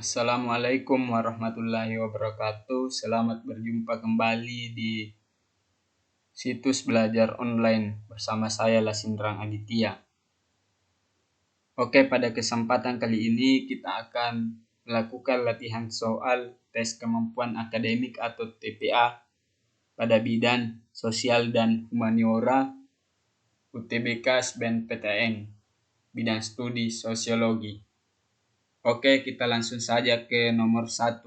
Assalamualaikum warahmatullahi wabarakatuh. Selamat berjumpa kembali di situs belajar online bersama saya Lasindrang Aditya. Oke, pada kesempatan kali ini kita akan melakukan latihan soal tes kemampuan akademik atau TPA pada bidang sosial dan humaniora UTBK SBMPTN, bidang studi sosiologi. Oke, kita langsung saja ke nomor 1.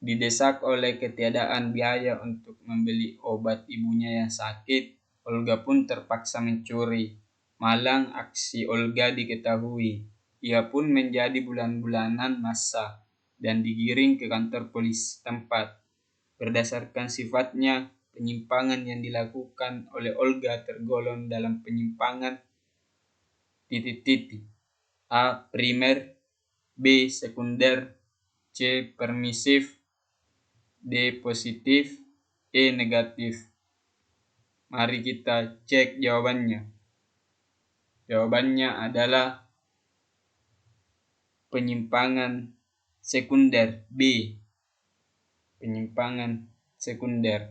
Didesak oleh ketiadaan biaya untuk membeli obat ibunya yang sakit, Olga pun terpaksa mencuri. Malang aksi Olga diketahui. Ia pun menjadi bulan-bulanan massa dan digiring ke kantor polisi tempat. Berdasarkan sifatnya, penyimpangan yang dilakukan oleh Olga tergolong dalam penyimpangan titik-titik. A. Primer, B. Sekunder, C. Permisif, D. Positif, E. Negatif. Mari kita cek jawabannya. Jawabannya adalah penyimpangan sekunder, B. Penyimpangan sekunder.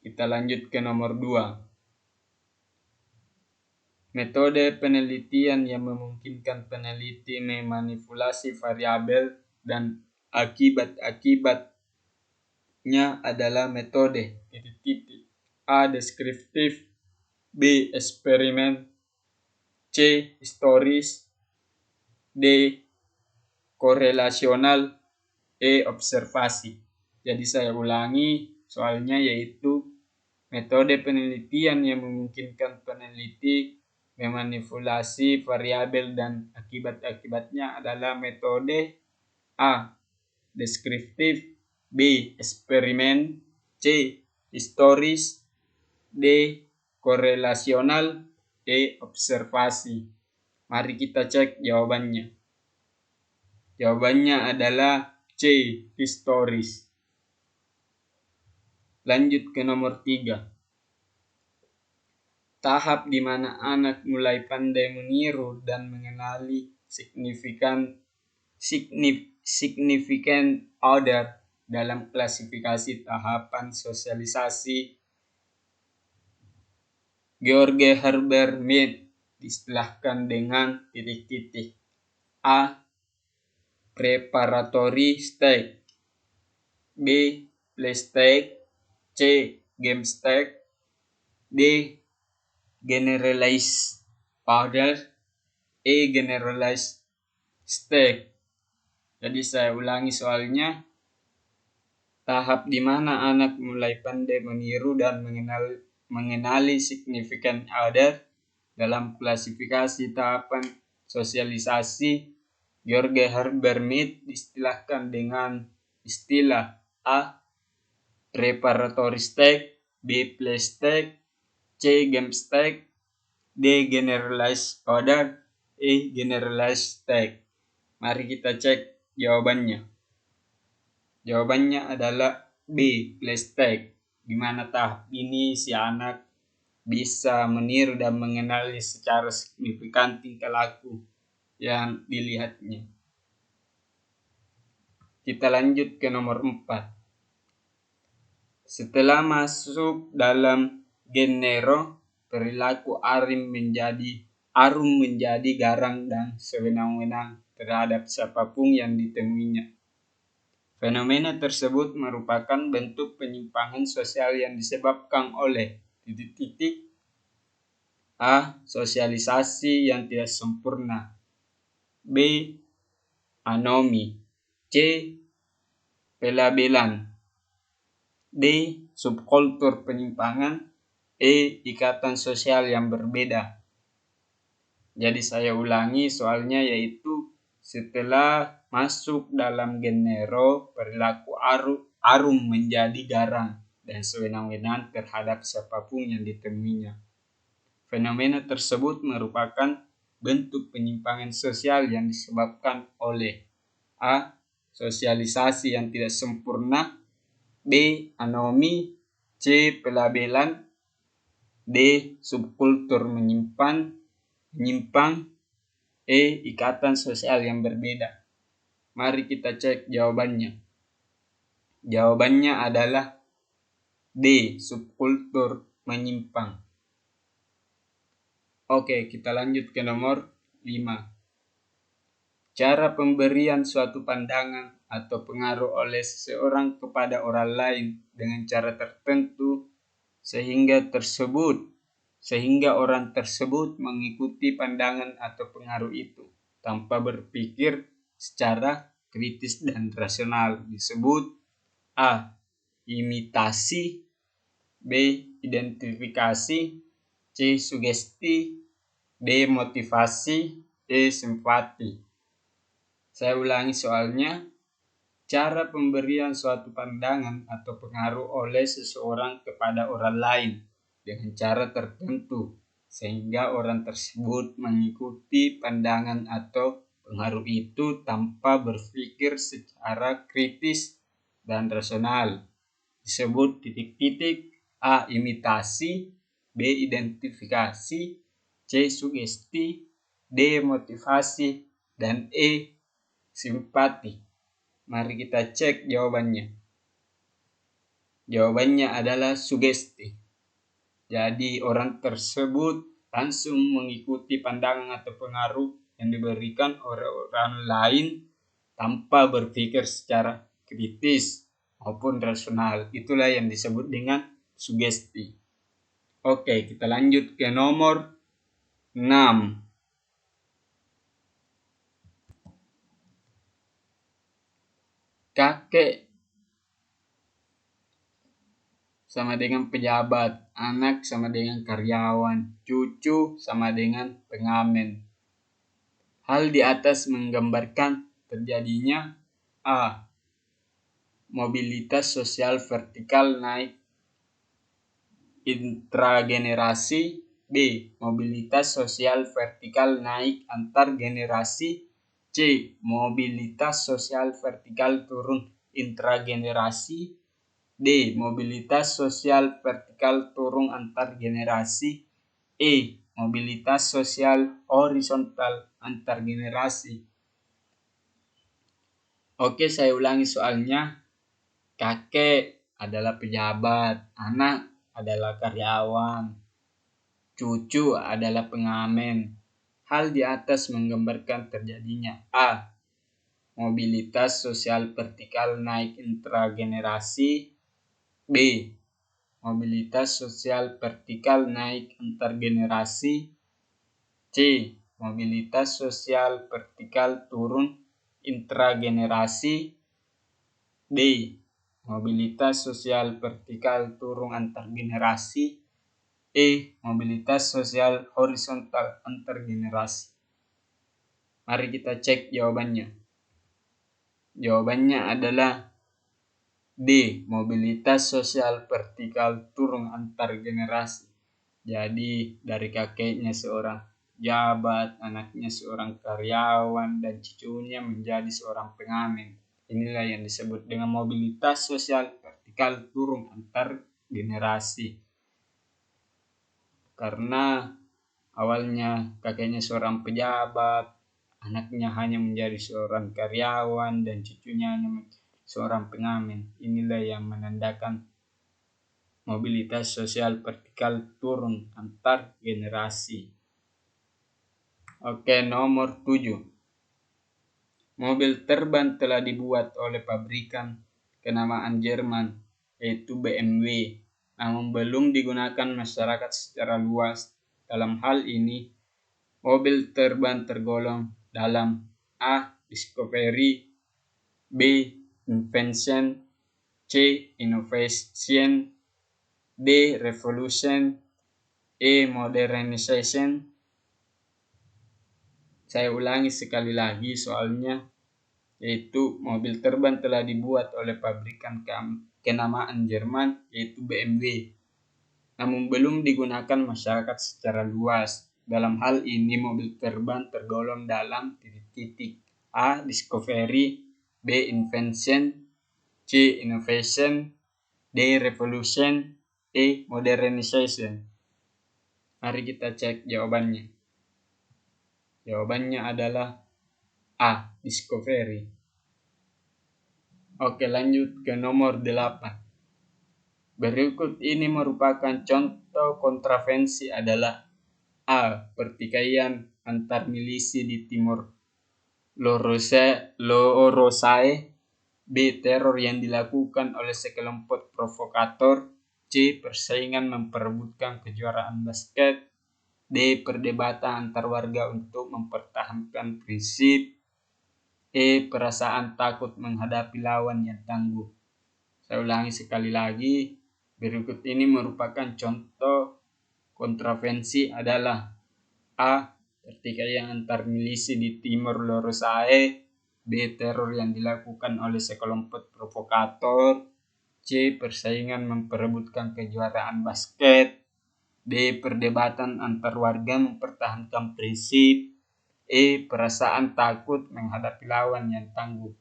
Kita lanjut ke nomor 2. Metode penelitian yang memungkinkan peneliti memanipulasi variabel dan akibat-akibatnya adalah metode A. Deskriptif, B. Eksperimen, C. Historis, D. Korelasional, E. Observasi. Jadi saya ulangi soalnya, yaitu metode penelitian yang memungkinkan peneliti memanipulasi variabel dan akibat-akibatnya adalah metode A. Deskriptif, B. Eksperimen, C. Historis, D. Korelasional, E. Observasi. Mari kita cek jawabannya. Jawabannya adalah C. Historis. Lanjut ke nomor 3. Tahap di mana anak mulai pandai meniru dan mengenali signifikan order dalam klasifikasi tahapan sosialisasi George Herbert Mead diistilahkan dengan titik-titik. A. Preparatory stage, B. Play stage, C. Game stage, D. Generalized order, E. Generalized stage. Jadi saya ulangi soalnya. Tahap di mana anak mulai pandai meniru dan mengenali signifikan order dalam klasifikasi tahapan sosialisasi George Herbert Mead diistilahkan dengan istilah A. Preparatory stage, B. Play stage, C. Game stage, D. Generalized order, E. Generalized stage. Mari kita cek jawabannya. Jawabannya adalah B. Play stage, di mana tahap ini si anak bisa meniru dan mengenali secara signifikan tingkah laku yang dilihatnya. Kita lanjut ke nomor 4. Setelah masuk dalam genero, perilaku arum menjadi garang dan sewenang-wenang terhadap siapapun yang ditemuinya. Fenomena tersebut merupakan bentuk penyimpangan sosial yang disebabkan oleh titik-titik. A. Sosialisasi yang tidak sempurna, B. Anomi, C. Pelabelan, D. Subkultur penyimpangan, E. Ikatan sosial yang berbeda. Jadi saya ulangi soalnya, yaitu setelah masuk dalam genero, perilaku arum menjadi garang dan sewenang-wenang terhadap siapapun yang ditemuinya. Fenomena tersebut merupakan bentuk penyimpangan sosial yang disebabkan oleh A. Sosialisasi yang tidak sempurna, B. Anomi, C. Pelabelan, D. Subkultur menyimpan, menyimpang, ikatan sosial yang berbeda. Mari kita cek jawabannya. Jawabannya adalah D. Subkultur menyimpang. Oke, kita lanjut ke nomor 5. Cara pemberian suatu pandangan atau pengaruh oleh seseorang kepada orang lain dengan cara tertentu sehingga orang tersebut mengikuti pandangan atau pengaruh itu tanpa berpikir secara kritis dan rasional disebut A. Imitasi, B. Identifikasi, C. Sugesti, D. Motivasi, E. Simpati. Saya ulangi soalnya. Cara pemberian suatu pandangan atau pengaruh oleh seseorang kepada orang lain dengan cara tertentu sehingga orang tersebut mengikuti pandangan atau pengaruh itu tanpa berpikir secara kritis dan rasional. Disebut titik-titik A. Imitasi, B. Identifikasi, C. Sugesti, D. Motivasi, dan E. Simpati. Mari kita cek jawabannya. Jawabannya adalah sugesti. Jadi orang tersebut langsung mengikuti pandangan atau pengaruh yang diberikan oleh orang lain tanpa berpikir secara kritis maupun rasional. Itulah yang disebut dengan sugesti. Oke, kita lanjut ke nomor 6. Kakek sama dengan pejabat, anak sama dengan karyawan, cucu sama dengan pengamen. Hal di atas menggambarkan terjadinya A. Mobilitas sosial vertikal naik intragenerasi, B. Mobilitas sosial vertikal naik antar generasi, C. Mobilitas sosial vertikal turun intragenerasi, D. Mobilitas sosial vertikal turun antar generasi, E. Mobilitas sosial horizontal antar generasi. Oke, saya ulangi soalnya. Kakek adalah pejabat, anak adalah karyawan, cucu adalah pengamen. Hal di atas menggambarkan terjadinya A. Mobilitas sosial vertikal naik intragenerasi, B. Mobilitas sosial vertikal naik antar generasi, C. Mobilitas sosial vertikal turun intragenerasi, D. Mobilitas sosial vertikal turun antar generasi, E. Mobilitas sosial horizontal antar generasi. Mari kita cek jawabannya. Jawabannya adalah D. Mobilitas sosial vertikal turun antar generasi. Jadi dari kakeknya seorang jabat, anaknya seorang karyawan, dan cucunya menjadi seorang pengamen. Inilah yang disebut dengan mobilitas sosial vertikal turun antar generasi. Karena awalnya kakeknya seorang pejabat, anaknya hanya menjadi seorang karyawan, dan cucunya hanya seorang pengamen. Inilah yang menandakan mobilitas sosial vertikal turun antar generasi. Oke, nomor 7. Mobil terbang telah dibuat oleh pabrikan kenamaan Jerman, yaitu BMW, namun belum digunakan masyarakat secara luas. Dalam hal ini, mobil terbang tergolong dalam A. Discovery, B. Invention, C. Innovation, D. Revolution, E. Modernization. Saya ulangi sekali lagi soalnya, yaitu mobil terbang telah dibuat oleh pabrikan kenamaan Jerman, yaitu BMW, namun belum digunakan masyarakat secara luas. Dalam hal ini mobil terbang tergolong dalam titik-titik A. Discovery, B. Invention, C. Innovation, D. Revolution, E. Modernization. Mari kita cek jawabannya. Jawabannya adalah A. Discovery. Oke, lanjut ke nomor 8. Berikut ini merupakan contoh kontravensi adalah A. Pertikaian antar milisi di Timur Lorosae. B. Teror yang dilakukan oleh sekelompok provokator. C. Persaingan memperebutkan kejuaraan basket. D. Perdebatan antar warga untuk mempertahankan prinsip. E. Perasaan takut menghadapi lawan yang tangguh. Saya ulangi sekali lagi. Berikut ini merupakan contoh kontravensi adalah A. Pertikaian antar milisi di Timor Lorosae. B. Teror yang dilakukan oleh sekelompok provokator. C. Persaingan memperebutkan kejuaraan basket. D. Perdebatan antar warga mempertahankan prinsip. E. Perasaan takut menghadapi lawan yang tangguh.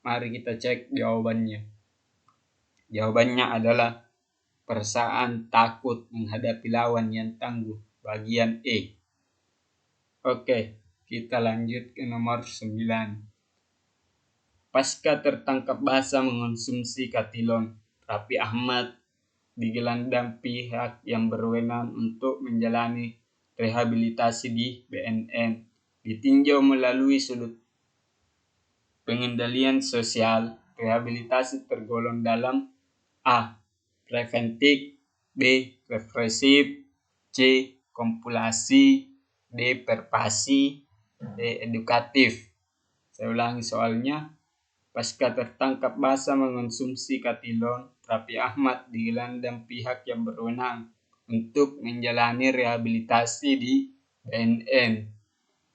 Mari kita cek jawabannya. Jawabannya adalah perasaan takut menghadapi lawan yang tangguh, bagian E. Oke, kita lanjut ke nomor 9. Pasca tertangkap basah mengonsumsi katilon, Raffi Ahmad digelandang pihak yang berwenang untuk menjalani rehabilitasi di BNN. Ditinjau melalui sudut pengendalian sosial, rehabilitasi tergolong dalam A. Preventif. B. Represif. C. Kompulasi. D. Pervasi. D. Edukatif. Saya ulangi soalnya. Pasca tertangkap basah mengonsumsi katilon, Raffi Ahmad digelandang pihak yang berwenang untuk menjalani rehabilitasi di BNN.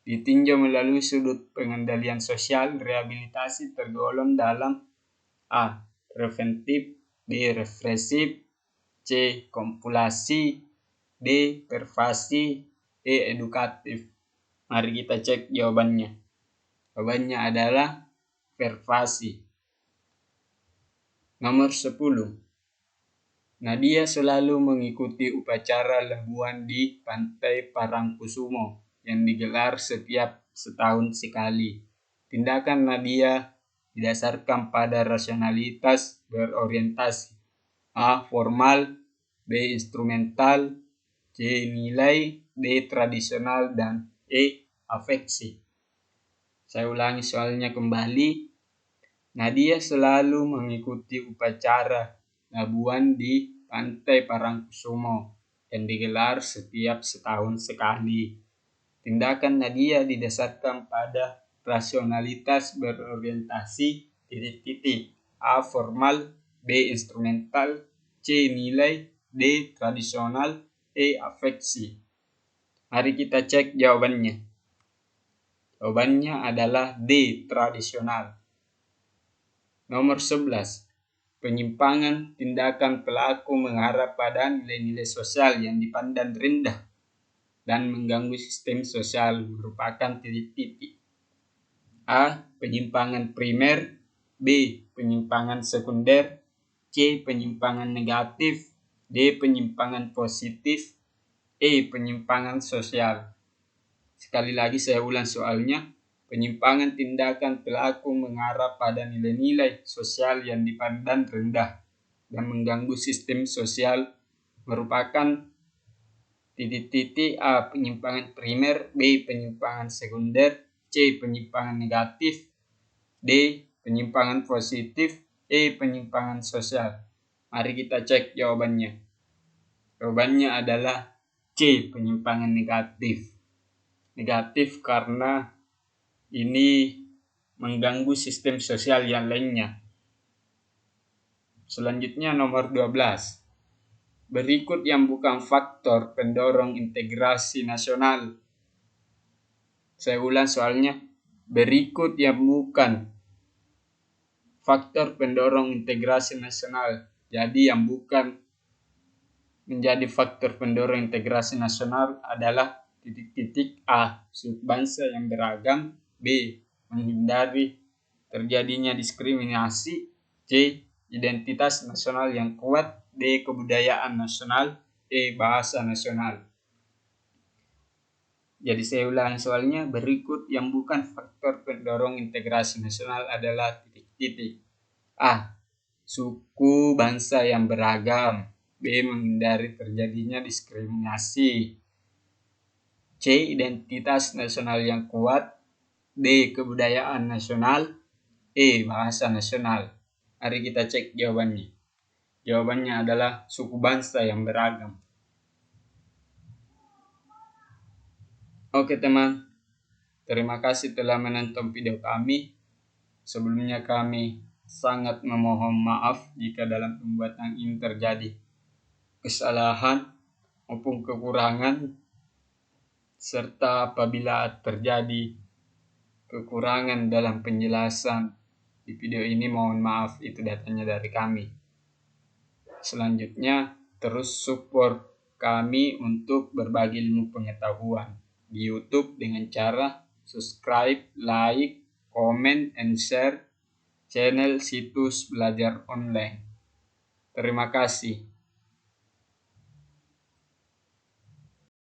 Ditinjau melalui sudut pengendalian sosial, rehabilitasi tergolong dalam A. Preventif. B. Represif. C. Kompulasi. D. Pervasi. E. Edukatif. Mari kita cek jawabannya. Jawabannya adalah pervasi. Nomor 10. Nadia selalu mengikuti upacara labuan di Pantai Parangkusumo yang digelar setiap setahun sekali. Tindakan Nadia didasarkan pada rasionalitas berorientasi. A. Formal. B. Instrumental. C. Nilai. D. Tradisional. Dan E. Afeksi. Saya ulangi soalnya kembali. Nadia selalu mengikuti upacara labuan di Pantai Parangkusumo yang digelar setiap setahun sekali. Tindakan Nadia didasarkan pada rasionalitas berorientasi titik-titik. A. Formal. B. Instrumental. C. Nilai. D. Tradisional. E. Afeksi. Mari kita cek jawabannya. Jawabannya adalah D. Tradisional. Nomor 11. Penyimpangan tindakan pelaku mengarah pada nilai-nilai sosial yang dipandang rendah dan mengganggu sistem sosial merupakan titik-titik. A. Penyimpangan primer. B. Penyimpangan sekunder. C. Penyimpangan negatif. D. Penyimpangan positif. E. Penyimpangan sosial. Sekali lagi saya ulang soalnya. Penyimpangan tindakan pelaku mengarah pada nilai-nilai sosial yang dipandang rendah dan mengganggu sistem sosial merupakan titik-titik. A. Penyimpangan primer. B. Penyimpangan sekunder. C. Penyimpangan negatif. D. Penyimpangan positif. E. Penyimpangan sosial. Mari kita cek jawabannya. Jawabannya adalah C. Penyimpangan negatif. Negatif karena ini mengganggu sistem sosial yang lainnya. Selanjutnya nomor 12. Berikut yang bukan faktor pendorong integrasi nasional. Saya ulang soalnya. Berikut yang bukan faktor pendorong integrasi nasional. Jadi yang bukan menjadi faktor pendorong integrasi nasional adalah titik-titik. A. Suku bangsa yang beragam. B. Menghindari terjadinya diskriminasi. C. Identitas nasional yang kuat. D. Kebudayaan nasional. E. Bahasa nasional. Jadi saya ulang soalnya, berikut yang bukan faktor pendorong integrasi nasional adalah titik-titik. A. Suku bangsa yang beragam. B. Menghindari terjadinya diskriminasi. C. Identitas nasional yang kuat. D. Kebudayaan nasional. E. Bahasa nasional. Mari kita cek jawabannya. Jawabannya adalah suku bangsa yang beragam. Oke teman, terima kasih telah menonton video kami. Sebelumnya kami sangat memohon maaf jika dalam pembuatan ini terjadi kesalahan maupun kekurangan, serta apabila terjadi kekurangan dalam penjelasan di video ini, mohon maaf, itu datanya dari kami. Selanjutnya, terus support kami untuk berbagi ilmu pengetahuan di YouTube dengan cara subscribe, like, comment, and share channel Situs Belajar Online. Terima kasih.